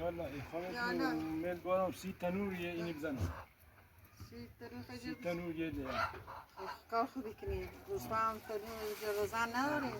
يلا خلاص يلا. ميل بارم سی تنور یه اینی بزنم سی تنور تنور یه ده کار خوبی کنی روزها هم تنور روزن نداری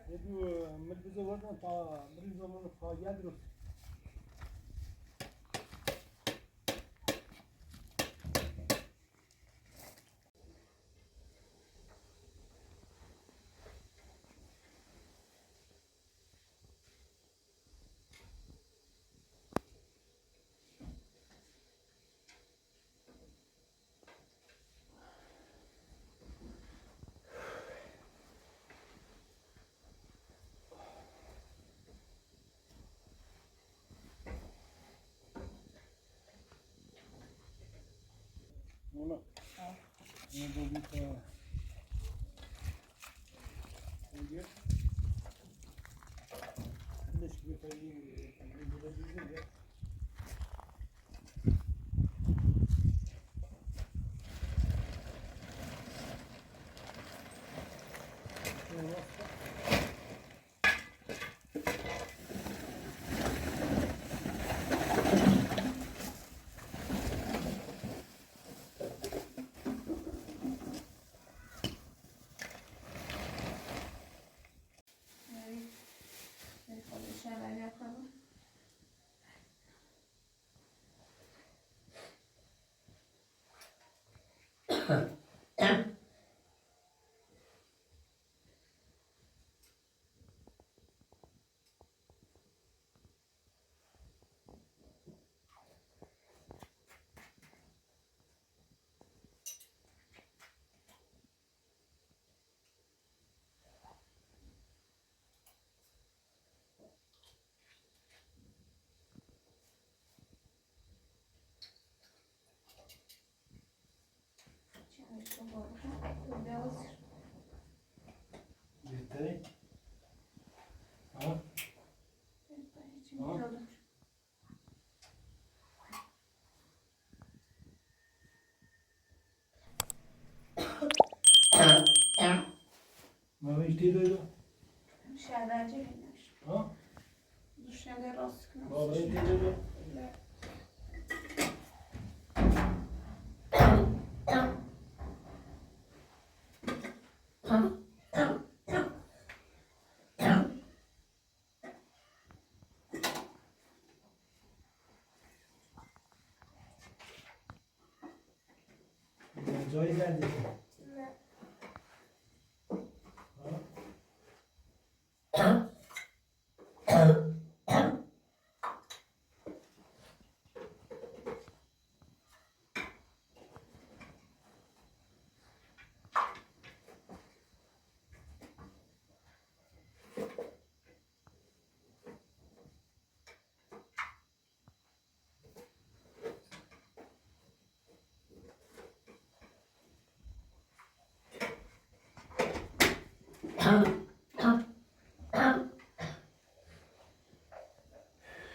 يدو ملبزة وردن تا مريض من الخايات رو Ona. Ona da bir tane. Önce. Leş gibi kayıyor. Burada bizim ya. Şeyler yapalım. Yeter. Ha? Mama işte böyle. Şeyler çekilmiş. Ha? Bu şeyler olsun. Baba işte böyle. Joy geldi.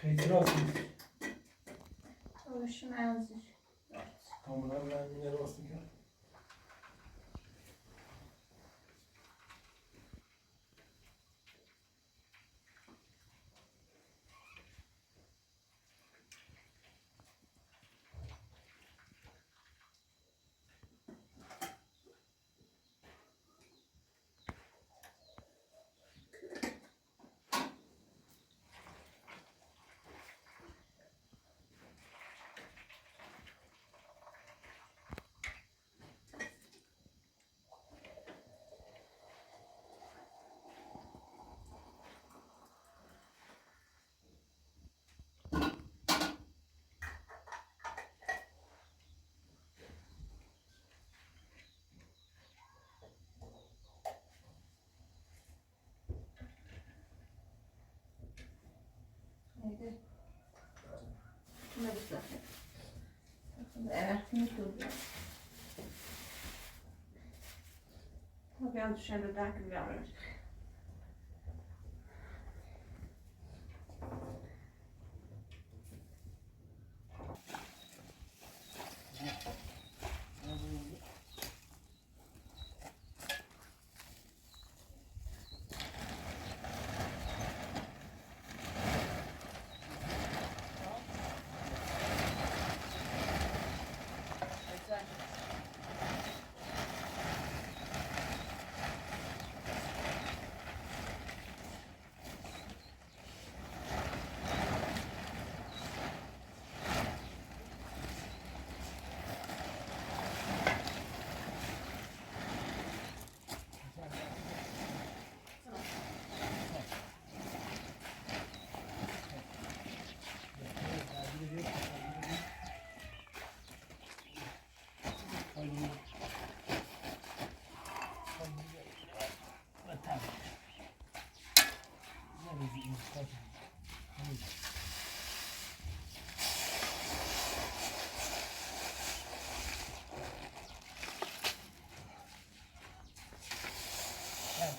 İtiraf et. Çalışın hazır. Tamam ben yine bastım ya. Neydi? Ne bu sefer? Evet, ne söylüyor? Ben düşende takip yapmış.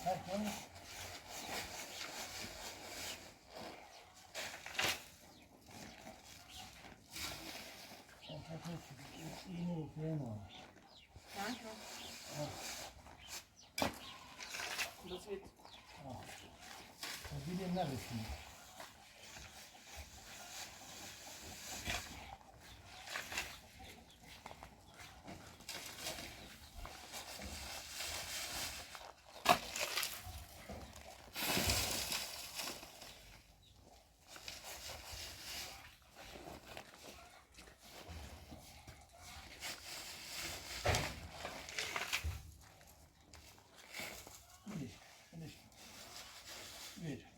Tamam. İğne falan var. Danke. Das wird. Bir de neredesin? Bir.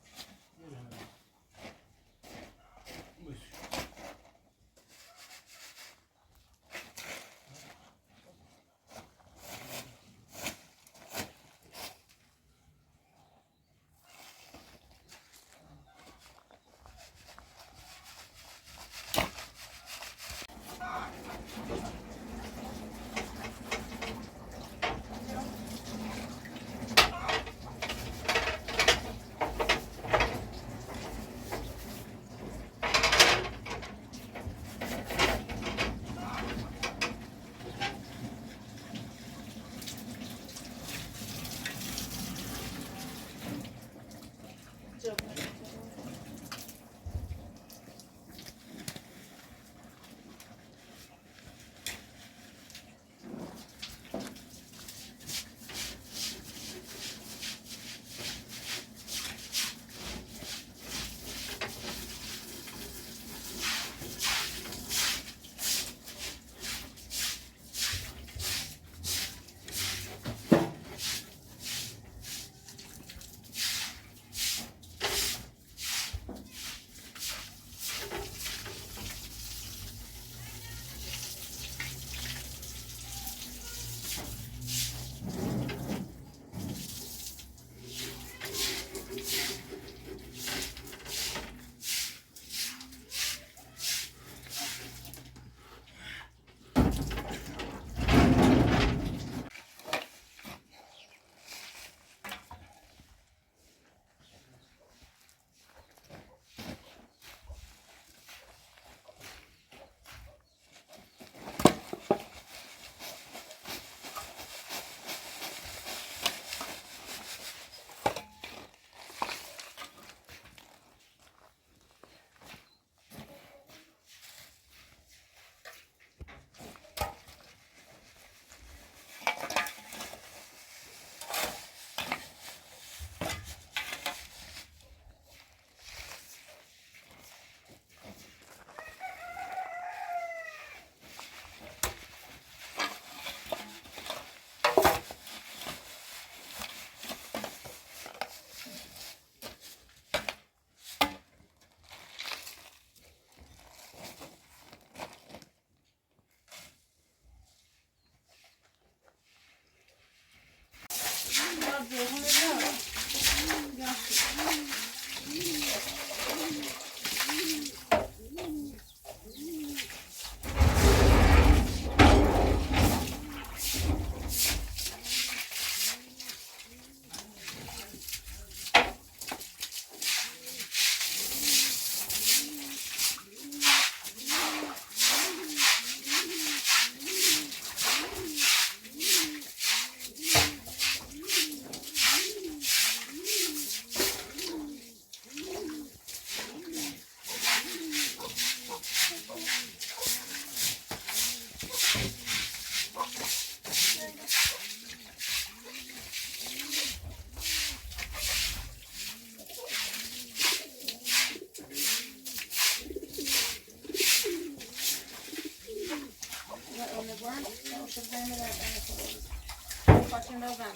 Watching those on.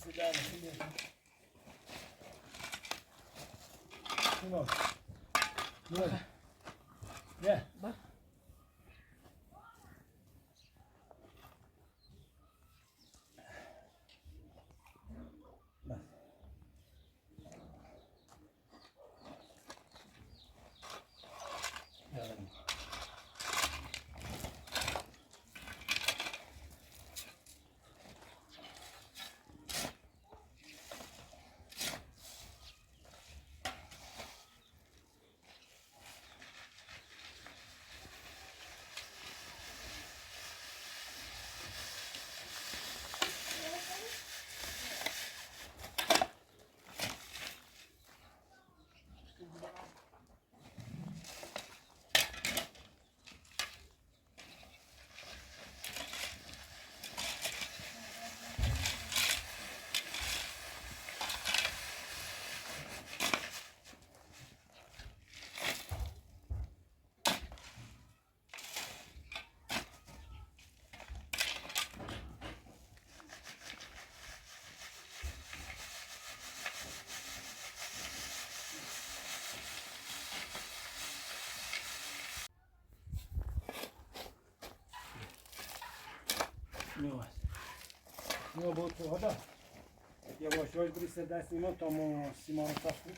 silah şimdi. Şunu. Gel. Gel. Bak. Bak. Gel. Yavaş. Yok bu tuhada. Yavaş yavaş birisi dersini tam o simanı taktı.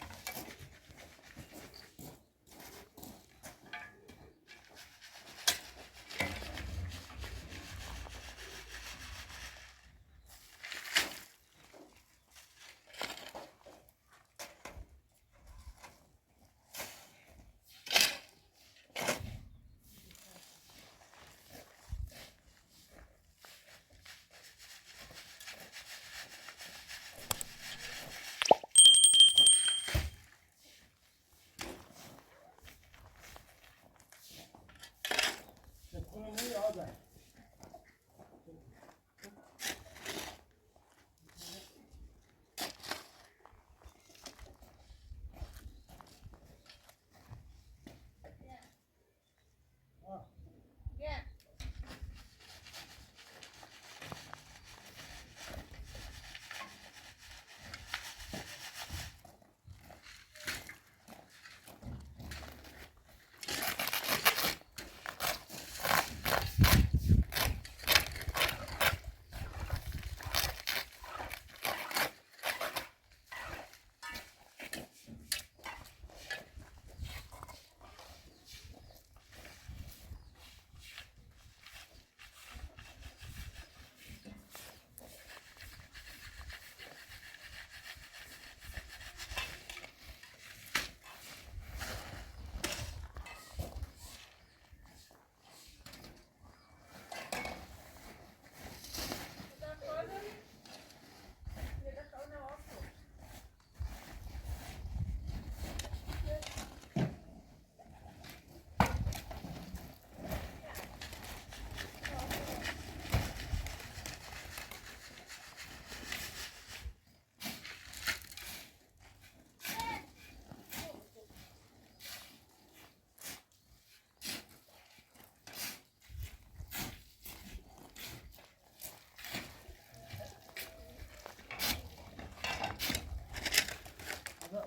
Bunu ne ya? Gel.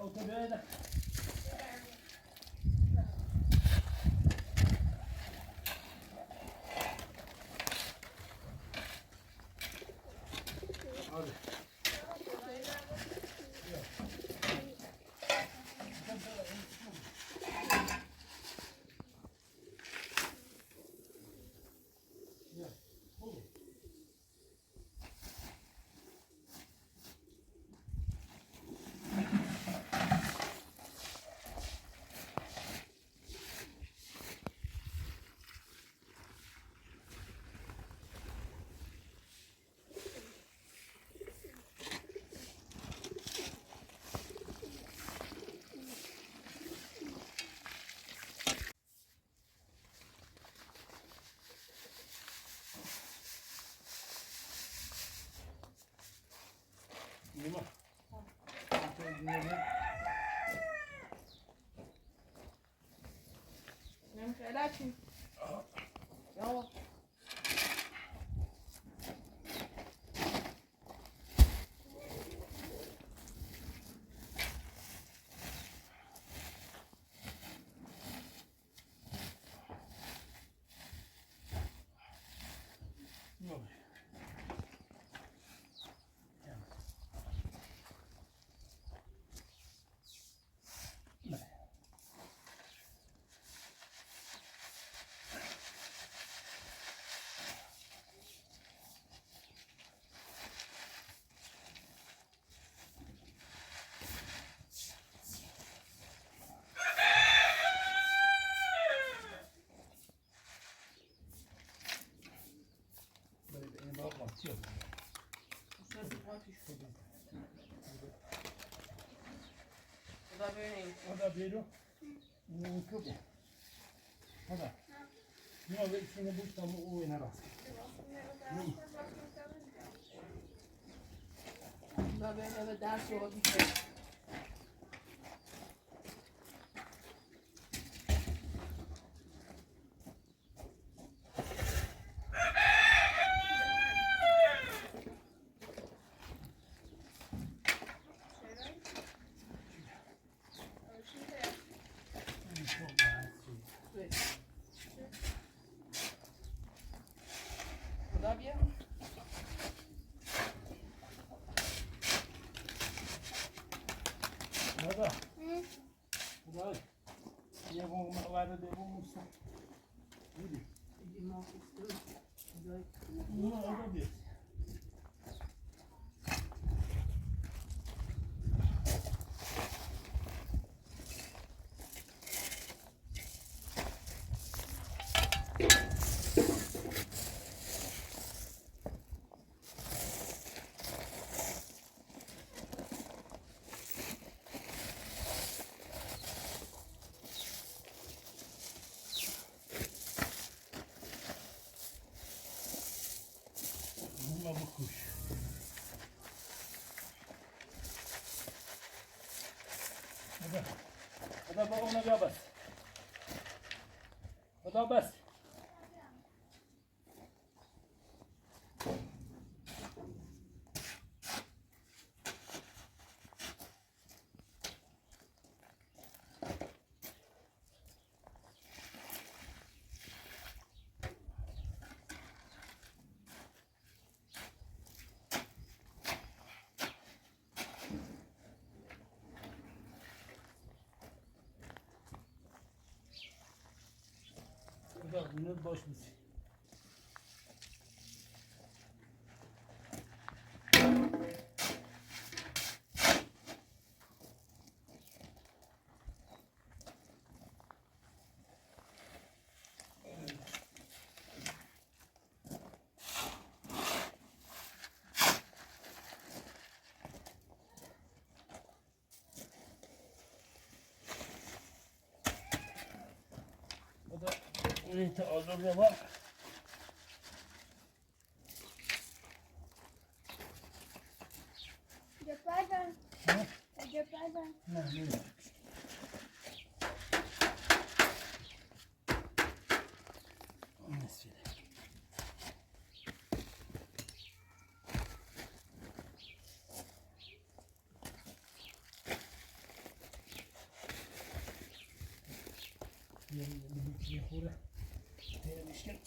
Otobüye de. Hadi. Yuma. Nem kell Jó. هذا بيرو وكبه هذا ما بيصير بوش تامو وين راس ما بين درس و بیشتر. خدا بیا. هذا هذا يبغى ما وارد يبغى مصر يدي ما هذا بيت ما بخوش هذا بابا نبي بس هذا بس هذا من باش بس انت اضرب يا بابا Japadan. ها Japadan. نعم يا خوره هي مشكلة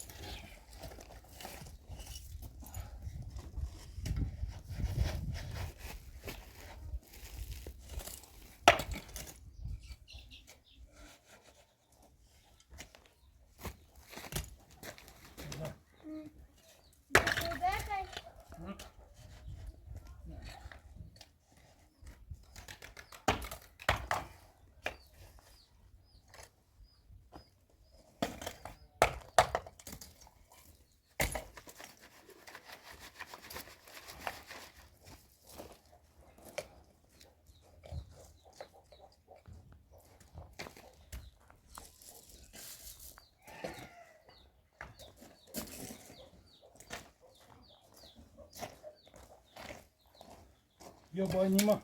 يا بانيما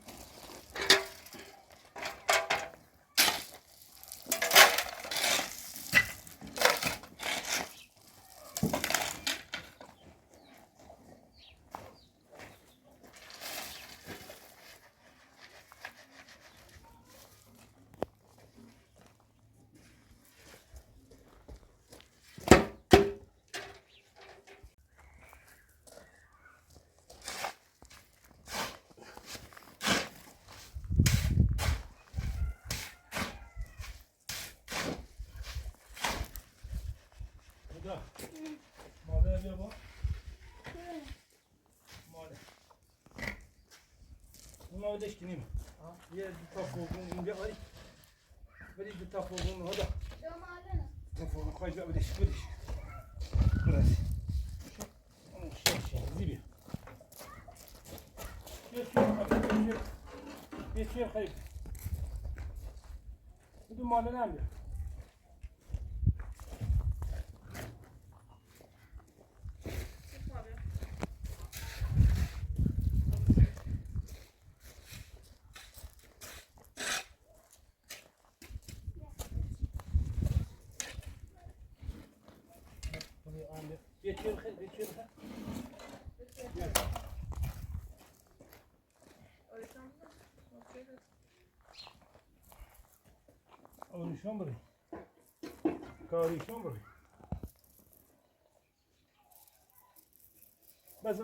ماذا يا بابا؟ ماذا؟ ما بدش كنيم. يا تفوقون إنجا أي. بدي تفوقون هذا. تفوقون خايف بدش. براسي. شو زيبي. شو خايف. Du maler nämligen. Geçiyor, geçiyor. Gel. Alışan burayı. Karışan burayı. Bas.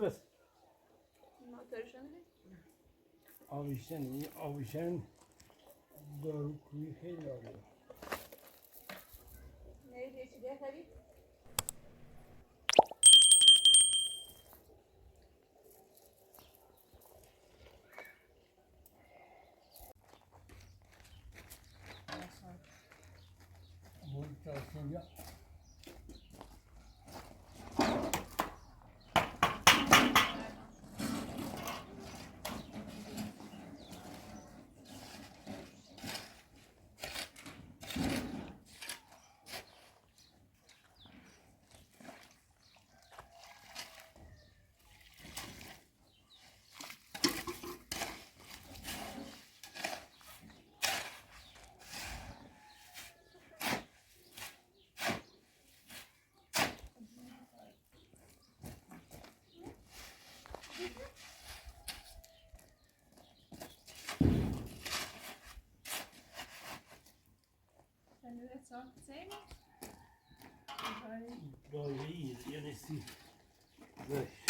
Avişen doğru kuyu خیلی alıyor. Neydi içinde tabii? Bu çalışınca Wenn du jetzt noch Zähne? daire iyi. Yenisi. Beş.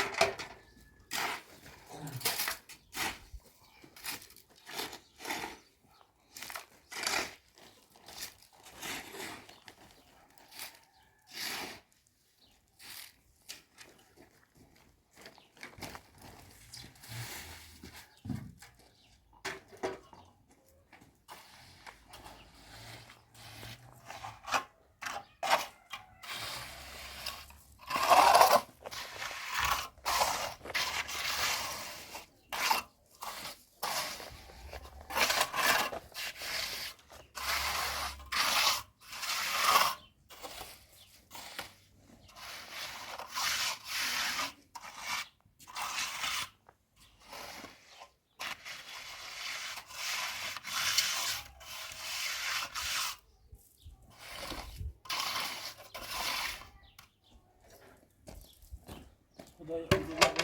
Bu da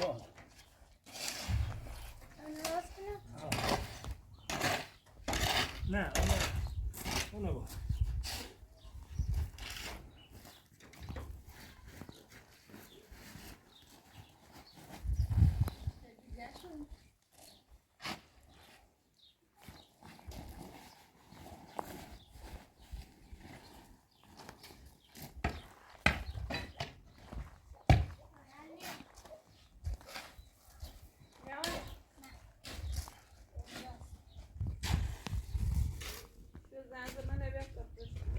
bu var. Ne? Ona bak. Zaman eve kapatıyorsun.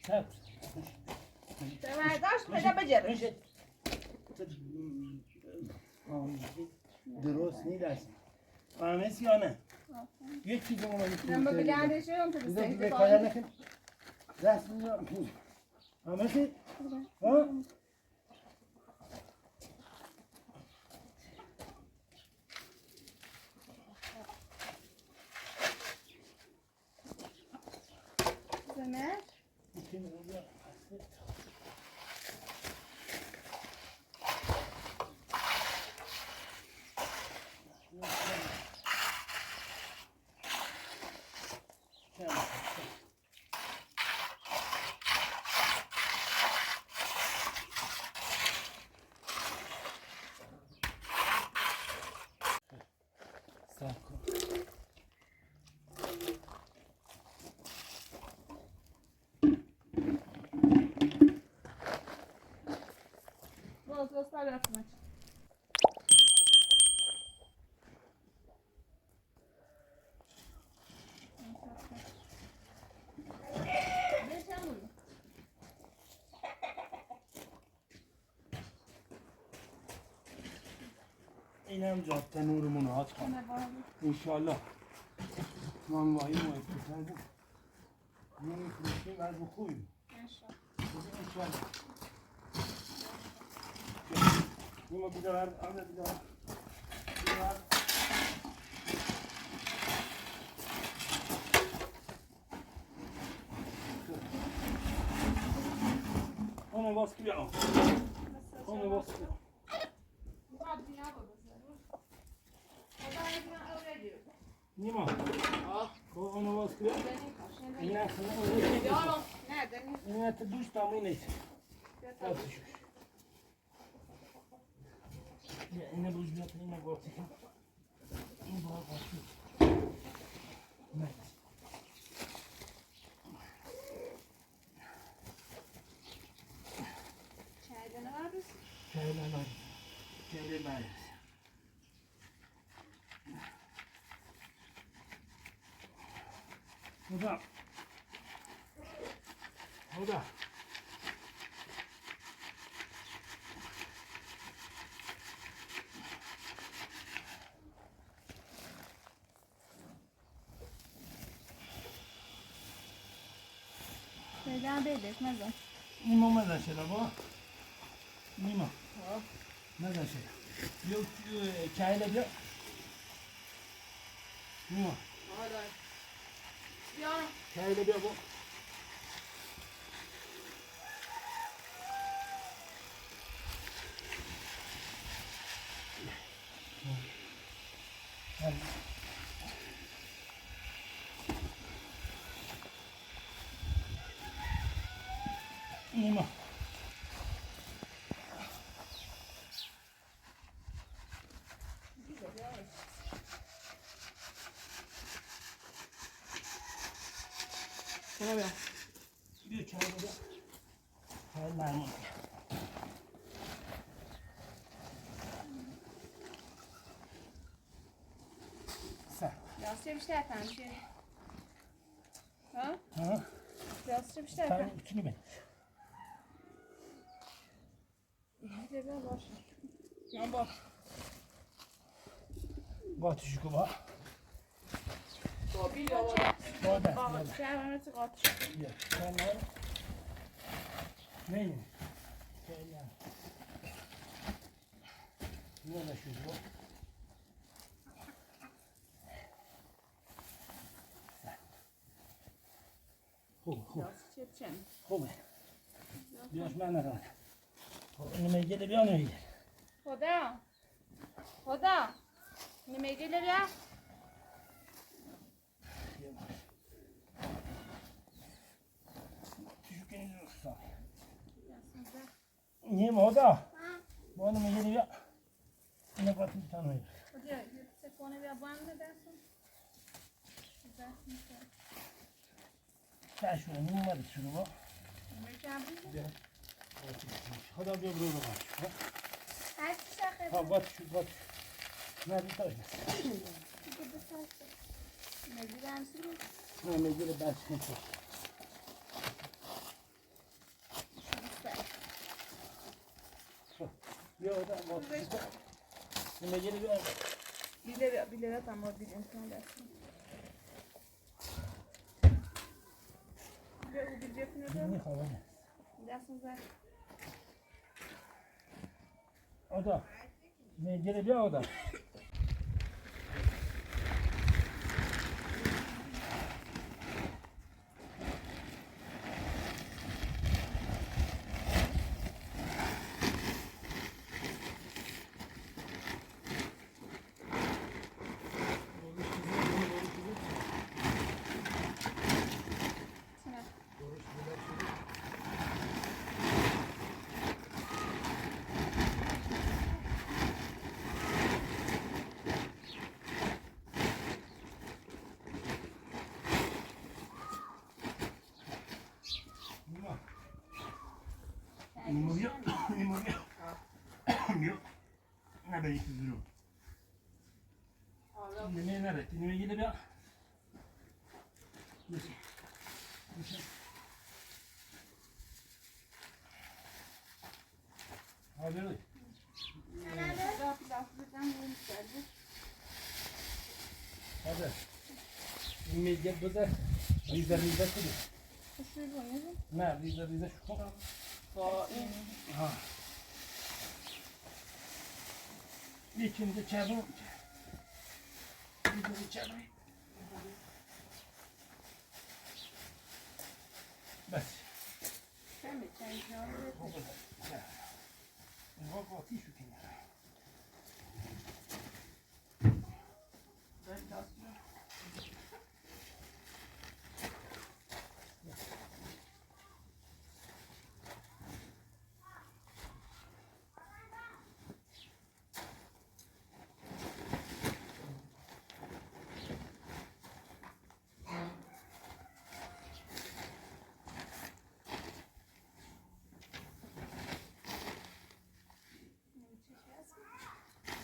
سب به برداشت پیدا بجرش. درست نیست فهمیدی یا نه؟ یک چیز من بگردشم تو بذار بسته دیگه که کار نکن دست میارم فهمیدی؟ ها؟ زمر باز براتون اینم جاده نورمون رو حاج کنم انشالله من وایی مهدوتن بود نمیفروشیم وضع خوبیم انشالله نیما بیده برد آمده بیده برد اونو باز که بیام اونو باز که بیام نیما اونو باز که بیام این اصلا این اصلا دوست دامی نیست اینه بوز بیاد اینه گفتی کن این باید باشی نه چای نبرد هدا هدا پیدا بیدش مزن نیما مزن شده با نیما مزن شده بیا کهیله بیا نیما کهیله بیا با نیما بیا بیا کهیله بیا کهیله مرمون راستی بیشتر فهمشی ها؟ ها؟ راستی بیشتر تایی فهم میتونی بینی اینجا بیا باشه یا با با توشکو با با بیل یا با با دست با با دست چه همه تو قاطش بیا کنار نیم کنار نه نشود با خوب چه چن خوبه بیاش من نرد اینو میگه بیا نمیگه خدا نمیگی بیا نیم هدا با اینو میگه بیا اینو باید میتونم میگه کجا سکونه بیا بانده دستم چشمه نیم اومده شروع با بیا خدا بیا برو رو باش ها باید شد باید نه بیتاش نست نه میگیره بس کنتر بیا آدم باید نمیگیری بیا بیله tam o bir imkan versin. Ve o bir cepine de میخوام dersin zaten. آدم میگیری بیا آدم Limon yok. Nerede yıkılıyor? Yemeğe nerede? Yemeğe gidip ya. Hadi öyle. Hadi. Yemeğe gel burada. Rize kudu. Ne? Rize şu kadar. Ha. İçinde çabuk. İçinde çabuk. Bas. Sen mi çay içiyorsun? O kadar. Bak atı şu kenara.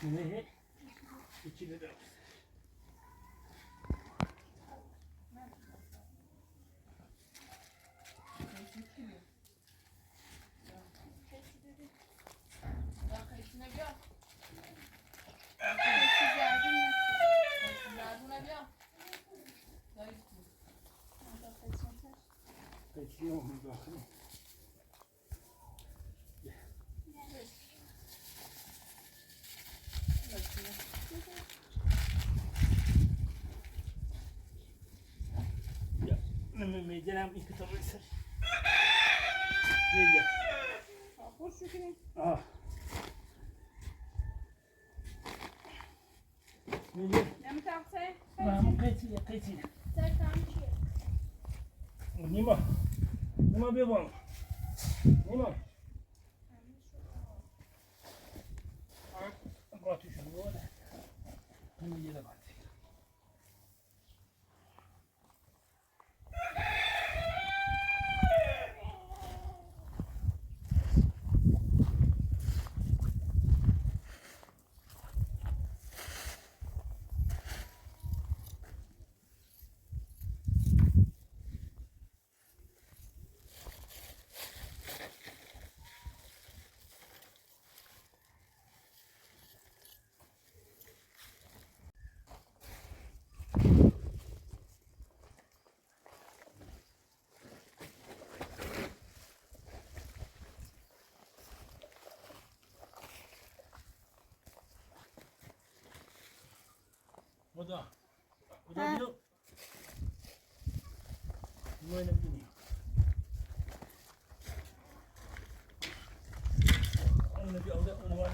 Ne? İçinde de. Bekliyor mu bakın? Ya, medyam iki tabi ser. Medya. Hoş şükür. Ah. Medya. Yem taksay. Mahmut kaçı. Sen tamam. Nima bir bak. Nima. Batı şunu böyle. Hemen yere bak. O da diyor. Böyle gidiyor. Onu bir aldı, onu var.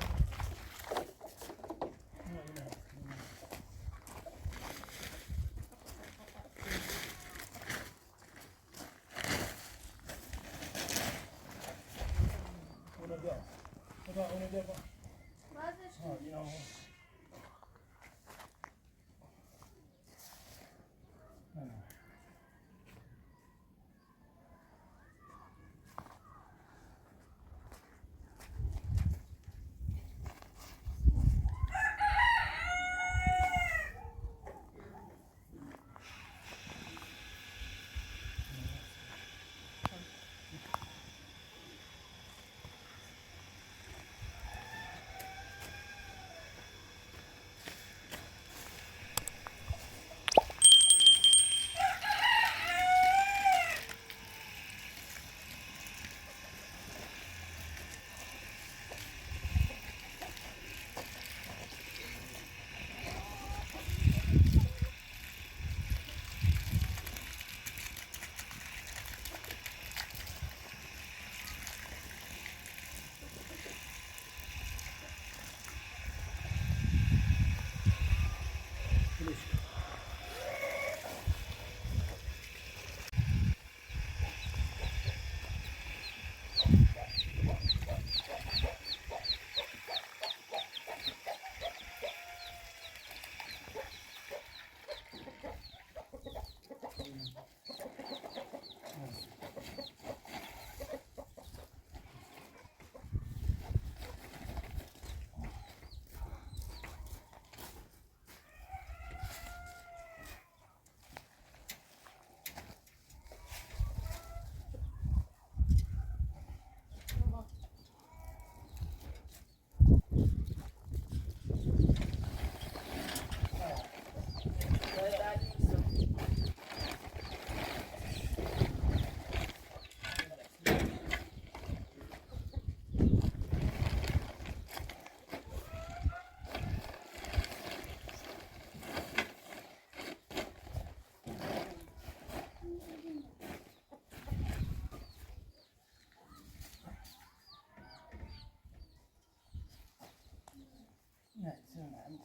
Onu bir al. Onu bir al. Ha, yine o.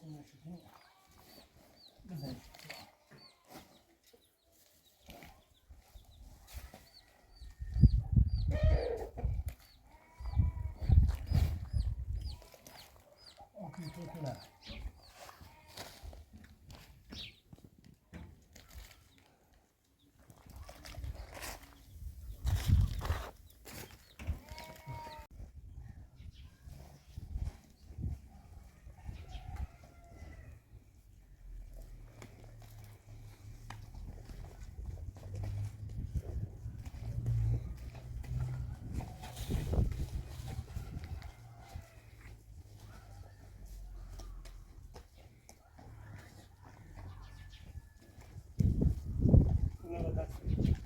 içinde çıkıyor. Güzel çıkıyor. Okey, kötüler.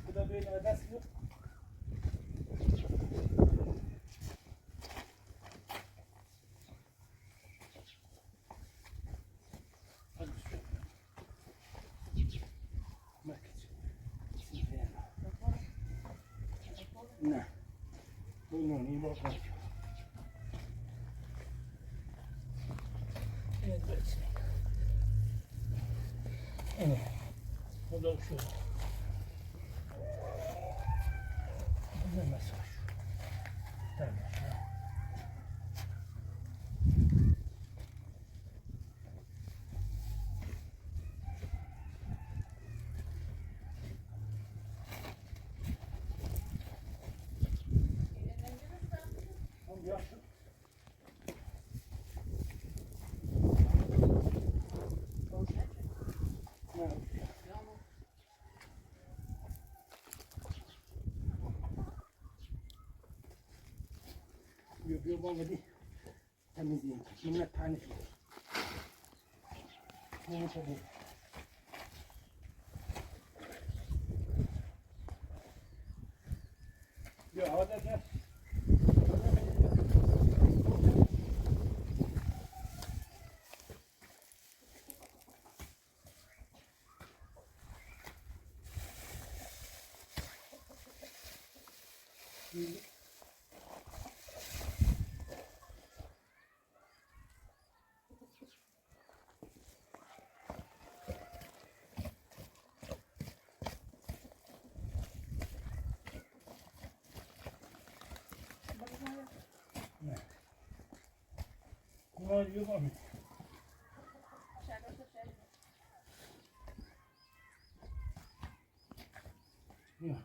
Bu da böyle adası yok. Hadi şöyle. Bak. Ne? Bunun iyi bakar. Evet. Evet. Bu da şu. Ne mesaj? Tamam. Yaşlı. Yok bana değil. Temizleyeyim. Minnet tane şu. Minnet tabii. Ya hadi gel. Bunlar yok abi. Yok.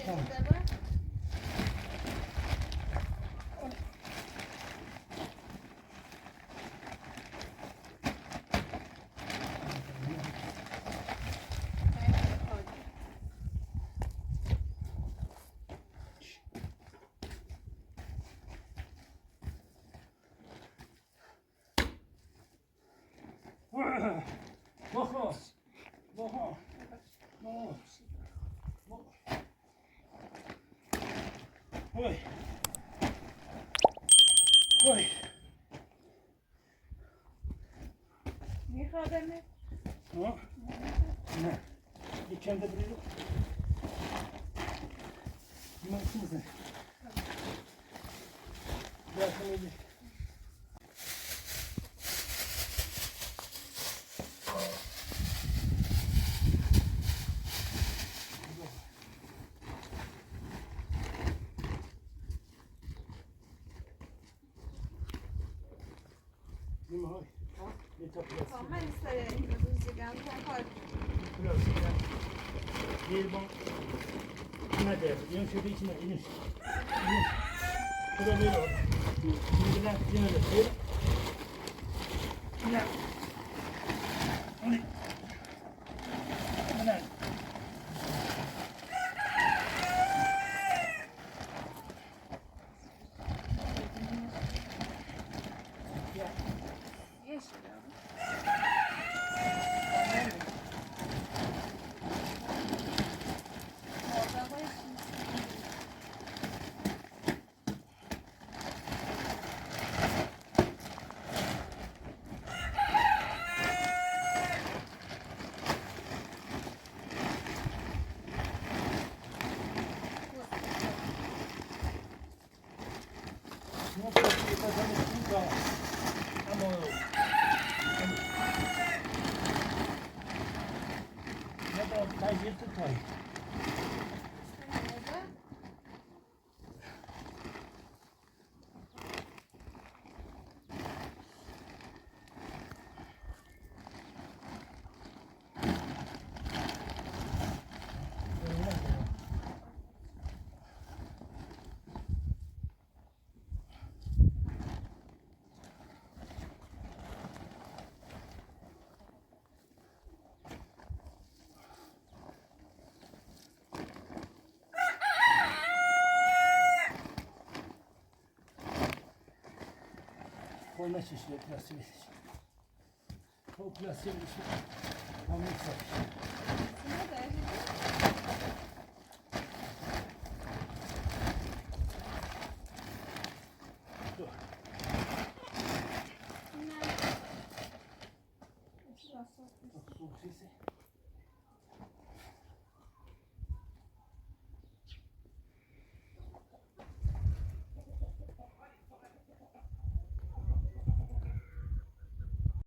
Tamam. Baha. Baha. Baha. Oy. Oy. Ne kadar ne? Ha? Ne? Geçen de buraya. Bilmem misin? Bırakın öyle. Değil mi abi? Ne toplasın? Tamam, istedim. Rüzgar kompar. Bir bak. Ne der? Yön şöyle içine inin. Bu da böyle oldu. Şimdiden böyle koy. Ne? Hani? Ne? Yeşil abi. Orada da yeşil. Şuna koy, yıkatalım, şunu da. Ama ne da kayıp tutay. Koyma şişiyor plastik. O plastik işi. Pamuk satış. Ne de?